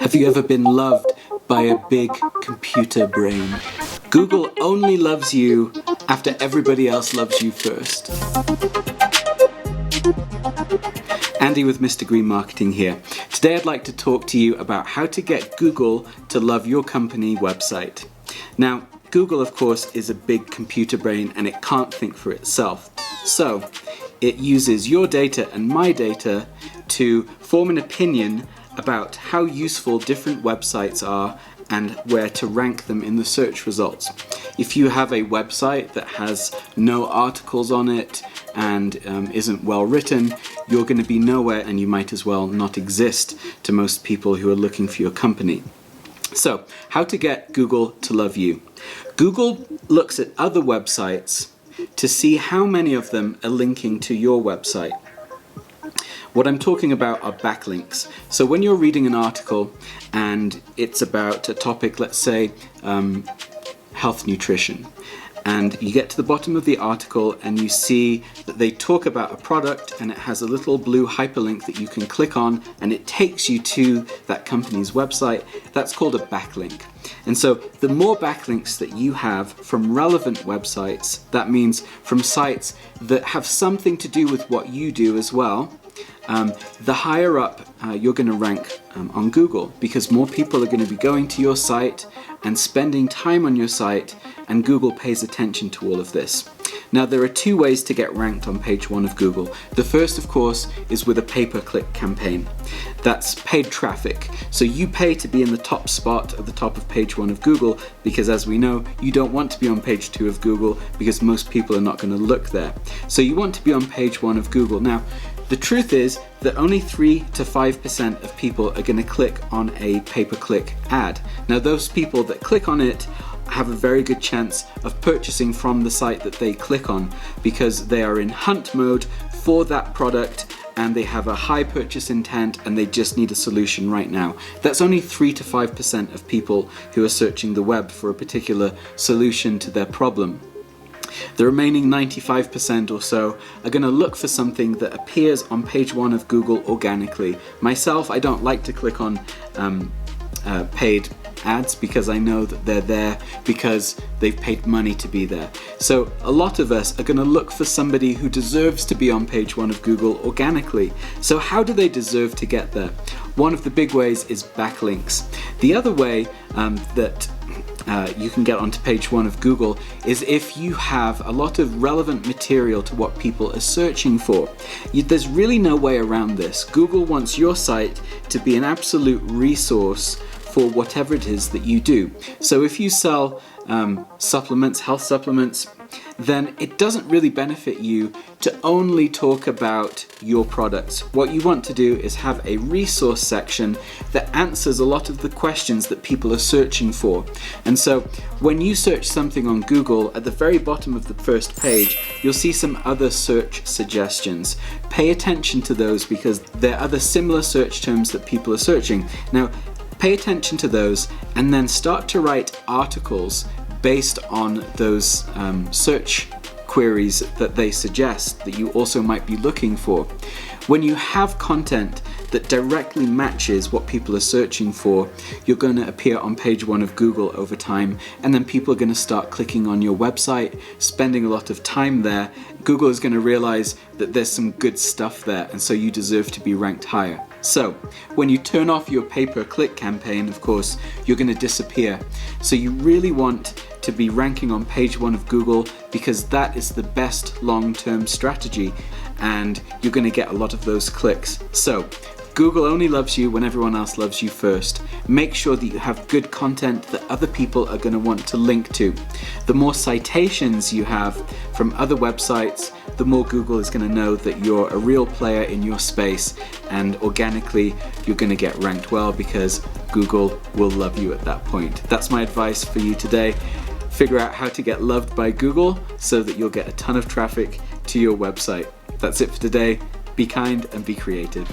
Have you ever been loved by a big computer brain? Google only loves you after everybody else loves you first. Andy with Mr. Green Marketing here. Today I'd like to talk to you about how to get Google to love your company website. Now, Google, of course, is a big computer brain and it can't think for itself. So, it uses your data and my data to form an opinion about how useful different websites are and where to rank them in the search results. If you have a website that has no articles on it and isn't well written, you're going to be nowhere and you might as well not exist to most people who are looking for your company. So, how to get Google to love you? Google looks at other websites to see how many of them are linking to your website. What I'm talking about are backlinks. So when you're reading an article and it's about a topic, let's say health nutrition, and you get to the bottom of the article and you see that they talk about a product and it has a little blue hyperlink that you can click on and it takes you to that company's website, that's called a backlink. And so the more backlinks that you have from relevant websites, that means from sites that have something to do with what you do as well, the higher up you're going to rank on Google, because more people are going to be going to your site and spending time on your site, and Google pays attention to all of this. Now, there are two ways to get ranked on page one of Google. The first, of course, is with a pay-per-click campaign. That's paid traffic. So you pay to be in the top spot at the top of page one of Google, because as we know, you don't want to be on page two of Google because most people are not going to look there. So you want to be on page one of Google. Now, the truth is that only 3 to 5% of people are going to click on a pay-per-click ad. Now, those people that click on it have a very good chance of purchasing from the site that they click on, because they are in hunt mode for that product and they have a high purchase intent and they just need a solution right now. That's only 3 to 5% of people who are searching the web for a particular solution to their problem. The remaining 95% or so are going to look for something that appears on page one of Google organically. Myself, I don't like to click on paid ads because I know that they're there because they've paid money to be there. So a lot of us are going to look for somebody who deserves to be on page one of Google organically. So how do they deserve to get there? One of the big ways is backlinks. The other way that you can get onto page one of Google is if you have a lot of relevant material to what people are searching for. There's really no way around this. Google wants your site to be an absolute resource for whatever it is that you do. So if you sell supplements, health supplements, then it doesn't really benefit you to only talk about your products. What you want to do is have a resource section that answers a lot of the questions that people are searching for. And so when you search something on Google, at the very bottom of the first page, you'll see some other search suggestions. Pay attention to those because there are other similar search terms that people are searching. Now, pay attention to those and then start to write articles based on those search queries that they suggest that you also might be looking for. When you have content that directly matches what people are searching for, you're going to appear on page one of Google over time, and then people are going to start clicking on your website, spending a lot of time there. Google is going to realize that there's some good stuff there, and so you deserve to be ranked higher. So, when you turn off your pay-per-click campaign, of course, you're going to disappear. So you really want to be ranking on page one of Google because that is the best long-term strategy and you're going to get a lot of those clicks. So, Google only loves you when everyone else loves you first. Make sure that you have good content that other people are going to want to link to. The more citations you have from other websites, the more Google is going to know that you're a real player in your space, and organically you're going to get ranked well because Google will love you at that point. That's my advice for you today. Figure out how to get loved by Google so that you'll get a ton of traffic to your website. That's it for today. Be kind and be creative.